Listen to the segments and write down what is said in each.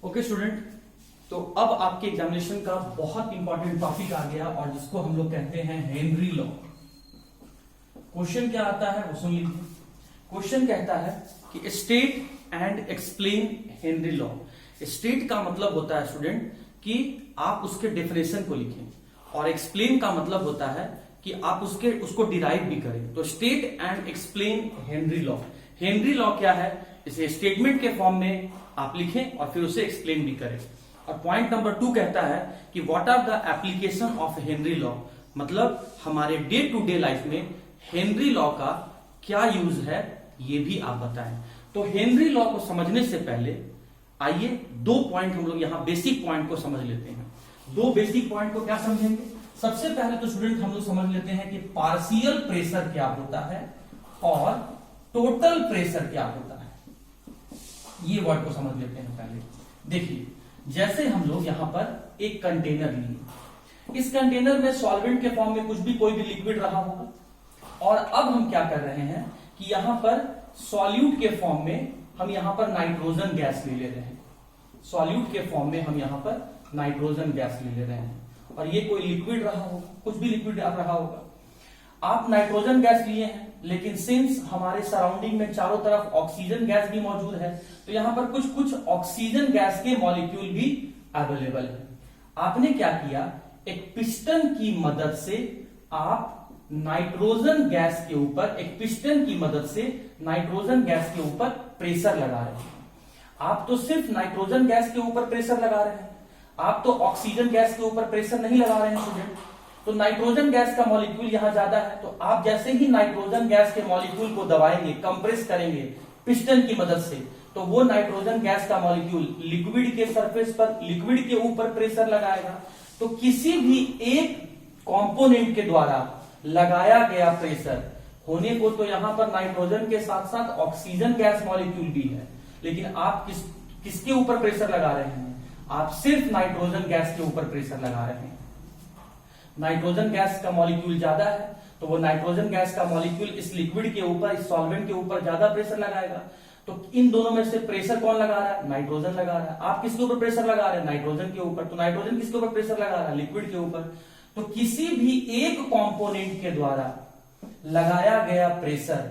Okay student, तो अब आपके एग्जामिनेशन का बहुत इंपॉर्टेंट टॉपिक आ गया और जिसको हम लोग कहते हैं हेनरी लॉ। क्वेश्चन क्या आता है वो सुन लीजिए। क्वेश्चन कहता है कि state and explain Henry law. State का मतलब होता है स्टूडेंट कि आप उसके डेफिनेशन को लिखें और एक्सप्लेन का मतलब होता है कि आप उसको डिराइव भी करें। तो state and explain Henry law. Henry law क्या है, इसे स्टेटमेंट के फॉर्म में आप लिखें और फिर उसे एक्सप्लेन भी करें। और पॉइंट नंबर 2 कहता है कि what are the application of Henry law, मतलब हमारे डे टू डे लाइफ में हेनरी लॉ का क्या यूज है ये भी आप बताएं। तो हेनरी लॉ को समझने से पहले आइए 2 पॉइंट हम लोग यहां बेसिक पॉइंट को समझ लेते हैं। 2 बेसिक पॉइंट को क्या समझेंगे? सबसे पहले तो स्टूडेंट हम लोग समझ लेते हैं कि पार्शियल प्रेशर क्या होता है और टोटल प्रेशर क्या होता है। ये वर्ड को समझ लेते हैं पहले। देखिए, जैसे हम लोग यहां पर एक कंटेनर लिए, इस कंटेनर में सॉल्वेंट के फॉर्म में कोई भी लिक्विड रहा होगा और अब हम क्या कर रहे हैं कि यहां पर सॉल्यूट के फॉर्म में हम यहां पर नाइट्रोजन गैस ले रहे हैं। सॉल्यूट के फॉर्म में हम यहां पर नाइट्रोजन गैस ले रहे हैं और ये कोई लिक्विड रहा होगा, कुछ भी लिक्विड रहा होगा। आप नाइट्रोजन गैस लिए हैं, लेकिन सिंस हमारे सराउंडिंग में चारों तरफ ऑक्सीजन गैस भी मौजूद है तो यहां पर कुछ ऑक्सीजन गैस के मॉलिक्यूल भी अवेलेबल है। आपने क्या किया, एक पिस्टन की मदद से आप नाइट्रोजन गैस के ऊपर, एक पिस्टन की मदद से नाइट्रोजन गैस के ऊपर प्रेशर लगा रहे हैं। आप तो सिर्फ नाइट्रोजन गैस के ऊपर प्रेशर लगा रहे हैं, आप तो ऑक्सीजन गैस के ऊपर प्रेशर नहीं लगा रहे हैं स्टूडेंट। तो नाइट्रोजन गैस का मॉलिक्यूल यहां ज्यादा है, तो आप जैसे ही नाइट्रोजन गैस के मॉलिक्यूल को दबाएंगे, कंप्रेस करेंगे पिस्टन की मदद से, तो वो नाइट्रोजन गैस का मॉलिक्यूल लिक्विड के सरफेस पर, लिक्विड के ऊपर प्रेशर लगाएगा। तो किसी भी एक कंपोनेंट के द्वारा लगाया गया प्रेशर होने को तो यहां पर नाइट्रोजन के साथ साथ ऑक्सीजन गैस मॉलिक्यूल भी है, लेकिन आप किसके ऊपर प्रेशर लगा रहे हैं? आप सिर्फ नाइट्रोजन गैस के ऊपर प्रेशर लगा रहे हैं। नाइट्रोजन गैस का मॉलिक्यूल ज्यादा है तो वो नाइट्रोजन गैस का मॉलिक्यूल इस लिक्विड के ऊपर, इस सॉल्वेंट के ऊपर ज्यादा प्रेशर लगाएगा। तो इन दोनों में से प्रेशर कौन लगा रहा है? नाइट्रोजन लगा रहा है। आप किसके ऊपर प्रेशर लगा रहे हैं? नाइट्रोजन के ऊपर। तो नाइट्रोजन किसके ऊपर प्रेशर लगा रहा है? लिक्विड के ऊपर। तो किसी भी एक कंपोनेंट के द्वारा लगाया गया प्रेशर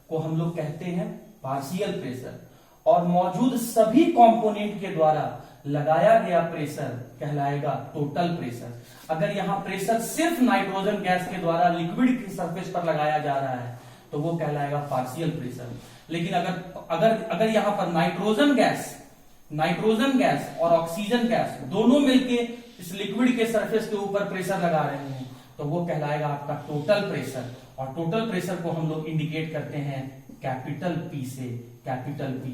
को हम लोग कहते हैं पार्शियल प्रेशर, और मौजूद सभी कंपोनेंट के द्वारा लगाया गया प्रेशर कहलाएगा टोटल प्रेशर। अगर यहां प्रेशर सिर्फ नाइट्रोजन गैस के द्वारा लिक्विड की सरफेस पर लगाया जा रहा है तो वो कहलाएगा पार्शियल प्रेशर। लेकिन अगर यहां पर नाइट्रोजन गैस और ऑक्सीजन गैस दोनों मिलके इस लिक्विड के सरफेस के ऊपर प्रेशर लगा रहे हैं तो वो कहलाएगा आपका टोटल प्रेशर। और टोटल प्रेशर को हम लोग इंडिकेट करते हैं कैपिटल पी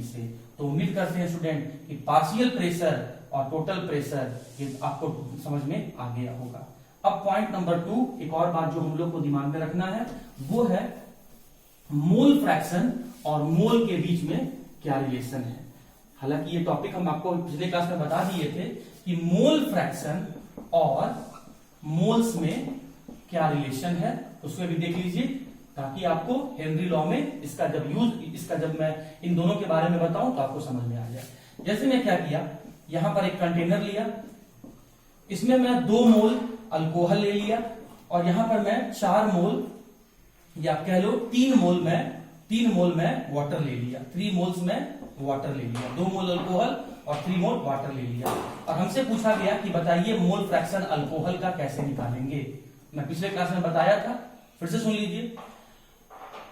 से। तो उम्मीद करते हैं स्टूडेंट कि पार्शियल प्रेशर और टोटल प्रेशर ये आपको समझ में आ गया होगा। अब पॉइंट नंबर 2, एक और बात जो हम लोग को दिमाग में रखना है वो है मोल फ्रैक्शन और मोल के बीच में क्या रिलेशन है। हालांकि ये टॉपिक हम आपको पिछले क्लास में बता दिए थे कि मोल फ्रैक्शन और मोल्स में क्या रिलेशन है, उसमें भी देख लीजिए ताकि आपको हेनरी लॉ में इसका जब मैं इन दोनों के बारे में बताऊं तो आपको समझ में आ जाए। जैसे मैं क्या किया, यहां पर एक कंटेनर लिया, इसमें मैं 2 मोल अल्कोहल ले लिया और यहां पर मैं 4 मोल या कह लो 3 मोल में वाटर ले लिया। 3 मोल्स में वाटर ले लिया, 2 मोल अल्कोहल और 3 मोल वाटर ले लिया। और हमसे पूछा गया कि बताइए मोल फ्रैक्शन अल्कोहल का कैसे निकालेंगे। मैं पिछले क्लास में बताया था, फिर से सुन लीजिए।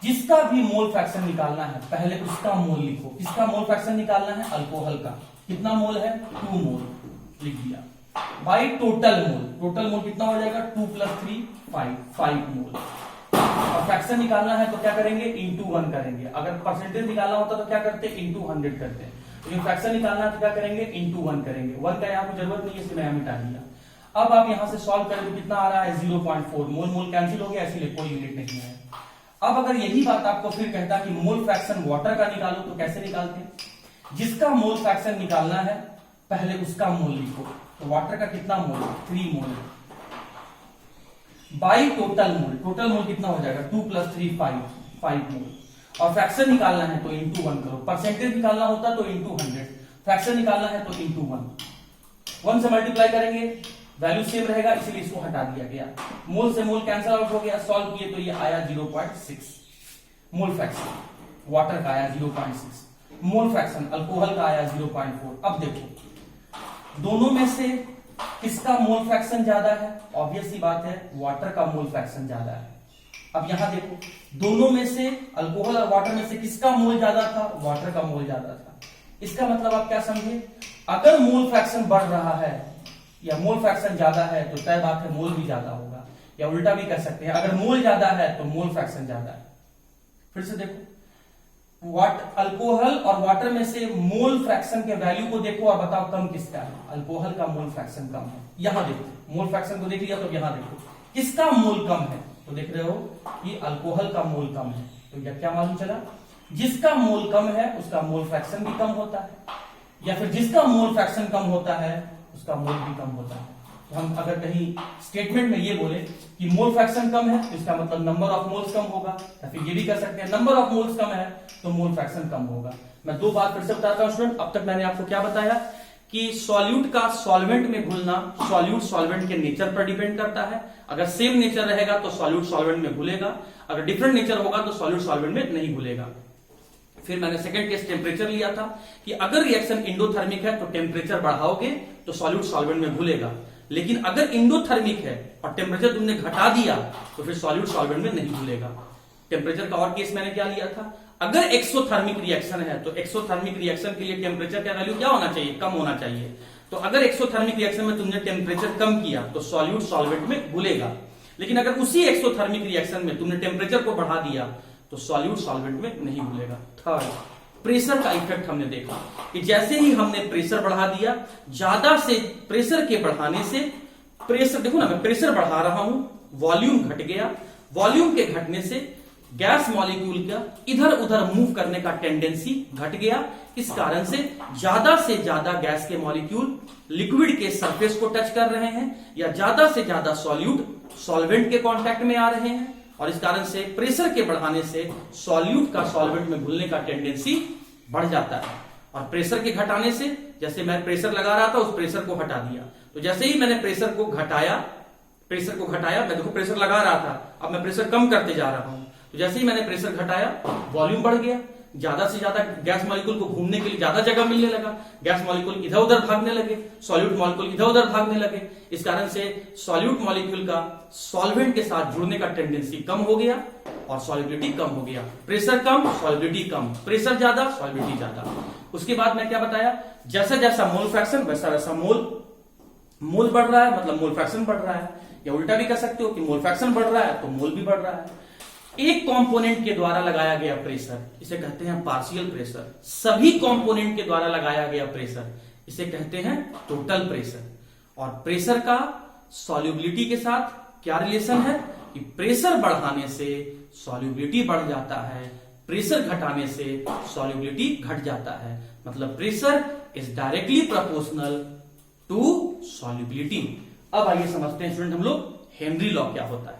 जिसका भी मोल फ्रैक्शन निकालना है पहले उसका मोल लिखो। किसका मोल फ्रैक्शन निकालना है? अल्कोहल का। कितना मोल है? 2 मोल लिख दिया by total mole. Total mole कितना हो जाएगा? 2 + 3 5 मोल। और फ्रैक्शन निकालना है तो क्या करेंगे? इंटू 1 करेंगे। अगर परसेंटेज निकालना होता तो क्या करते? इंटू 100 करते हैं। लेकिन फ्रैक्शन निकालना है तो क्या करेंगे? इंटू 1 करेंगे। 1 का यहाँ पर जरूरत नहीं है, इसलिए मैं मिटा दिया। अब आप यहां से सॉल्व करें तो कितना आ रहा है? 0.4। मोल कैंसिल हो गया, इसलिए कोई यूनिट नहीं है। अब अगर यही बात आपको फिर कहता कि मोल फ्रैक्शन वाटर का निकालो तो कैसे निकालते? जिसका मोल फ्रैक्शन निकालना है पहले उसका मोल लिखो। तो वाटर का कितना mole? 3 mole by total mole. Total mole कितना हो जाएगा? 2 + 3 5 मोल। और फ्रैक्शन निकालना है तो इंटू 1 करो। परसेंटेज निकालना होता तो इंटू 100। फ्रैक्शन निकालना है तो इंटू 1 से मल्टीप्लाई करेंगे, वैल्यू सेम रहेगा इसलिए इसको हटा दिया गया। मोल से मोल कैंसिल आउट हो गया, सॉल्व किए तो ये आया 0.6 मोल फ्रैक्शन, वाटर का आया 0.6 मोल फ्रैक्शन, अल्कोहल का आया 0.4। अब देखो दोनों में से किसका मोल फ्रैक्शन ज्यादा है, ऑब्वियस सी बात है वाटर का मोल फ्रैक्शन ज्यादा है। अब यहां देखो दोनों में से अल्कोहल और वाटर में से किसका मोल ज्यादा था, वाटर का मोल ज्यादा था। इसका मतलब आप क्या समझे, अगर मोल फ्रैक्शन बढ़ रहा है या मोल फ्रैक्शन ज्यादा है तो तय बात है मोल भी ज्यादा होगा, या उल्टा भी कर सकते हैं, अगर मोल ज्यादा है तो मोल फ्रैक्शन ज्यादा है। फिर से देखो अल्कोहल और वाटर में से मोल फ्रैक्शन के वैल्यू को देखो और बताओ कम किसका है, अल्कोहल का मोल फ्रैक्शन कम है। यहां देखो मोल फ्रैक्शन को देख लिया तो यहां देखो किसका मोल कम है, तो देख रहे हो कि अल्कोहल का मोल कम है। तो यह क्या मालूम चला, जिसका मोल कम है उसका मोल फ्रैक्शन भी कम होता है, या फिर जिसका मोल फ्रैक्शन कम होता है उसका मोल भी कम होता है। तो हम अगर कहीं स्टेटमेंट में ये बोले कि मोल फ्रैक्शन कम है तो इसका मतलब नंबर ऑफ मोल्स कम होगा, या फिर ये भी कर सकते हैं नंबर ऑफ मोल्स कम है तो मोल फ्रैक्शन कम होगा। मैं दो बात फिर से बताता हूं स्टूडेंट, अब तक मैंने आपको क्या बताया कि सॉल्यूट का सॉल्वेंट में घुलना सॉल्यूट सॉल्वेंट के नेचर पर डिपेंड करता है। अगर सेम नेचर रहेगा तो सॉल्यूट सॉल्वेंट में घुलेगा, अगर डिफरेंट नेचर होगा तो सॉल्यूट सॉल्वेंट में नहीं घुलेगा। फिर मैंने सेकंड केस टेम्परेचर लिया था कि अगर रिएक्शन इंडोथर्मिक है तो टेम्परेचर बढ़ाओगे तो सॉल्यूट सॉल्वेंट में घुलेगा, लेकिन अगर इंडोथर्मिक है और टेम्परेचर तुमने घटा दिया तो फिर सॉल्यूट सॉल्वेंट में नहीं घुलेगा। टेम्परेचर का और केस मैंने क्या लिया था, अगर एक्सोथर्मिक रिएक्शन है तो एक्सोथर्मिक रिएक्शन के लिए टेम्परेचर का वैल्यू क्या होना चाहिए, कम होना चाहिए। तो अगर एक्सोथर्मिक रिएक्शन में तुमने टेम्परेचर कम किया तो सॉल्यूट सॉल्वेंट में घुलेगा, लेकिन अगर उसी एक्सोथर्मिक रिएक्शन में तुमने टेम्परेचर को बढ़ा दिया तो सॉल्यूट सॉल्वेंट में नहीं घुलेगा। थर्ड, प्रेशर का इफेक्ट हमने देखा कि जैसे ही हमने प्रेशर बढ़ा दिया, ज्यादा से प्रेशर के बढ़ाने से प्रेशर, देखो ना मैं प्रेशर बढ़ा रहा हूं, वॉल्यूम घट गया, वॉल्यूम के घटने से गैस मॉलिक्यूल का इधर उधर मूव करने का टेंडेंसी घट गया। इस कारण से ज्यादा गैस के मॉलिक्यूल लिक्विड के सरफेस को टच कर रहे हैं, या ज्यादा सॉल्यूट सॉल्वेंट के कांटेक्ट में आ रहे हैं, और इस कारण से प्रेशर के बढ़ाने से सॉल्यूट का सॉल्वेंट में घुलने का टेंडेंसी बढ़ जाता है। और प्रेशर के घटाने से, जैसे मैं प्रेशर लगा रहा था उस प्रेशर को हटा दिया, तो जैसे ही मैंने प्रेशर को घटाया, मैं देखो प्रेशर लगा रहा था, अब मैं प्रेशर कम करते जा रहा हूं, तो जैसे ही मैंने प्रेशर घटाया वॉल्यूम बढ़ गया, ज्यादा से ज्यादा गैस मॉलिक्यूल को घूमने के लिए ज्यादा जगह मिलने लगा, गैस मॉलिक्यूल इधर उधर भागने लगे, सॉल्यूट मॉलिक्यूल इधर उधर भागने लगे। इस कारण से सॉल्यूट मॉलिक्यूल का सॉल्वेंट के साथ जुड़ने का टेंडेंसी कम हो गया और सॉल्युबिलिटी कम हो गया। प्रेशर कम सॉल्युबिलिटी कम, प्रेशर ज्यादा सॉल्युबिलिटी ज्यादा। उसके बाद मैं क्या बताया, जैसा जैसा मोल फ्रैक्शन वैसा वैसा मोल बढ़ रहा है, मतलब मोल फ्रैक्शन बढ़ रहा है, या उल्टा भी कर सकते हो कि मोल फ्रैक्शन बढ़ रहा है तो मोल भी बढ़ रहा है। एक कंपोनेंट के द्वारा लगाया गया प्रेशर, इसे कहते हैं पार्शियल प्रेशर। सभी कंपोनेंट के द्वारा लगाया गया प्रेशर, इसे कहते हैं टोटल प्रेशर। और प्रेशर का सॉल्युबिलिटी के साथ क्या रिलेशन है कि प्रेशर बढ़ाने से सॉल्युबिलिटी बढ़ जाता है, प्रेशर घटाने से सॉल्युबिलिटी घट जाता है। मतलब pressure is directly proportional to solubility. अब आइए समझते हैं स्टूडेंट हम लोग हेनरी लॉ क्या होता है।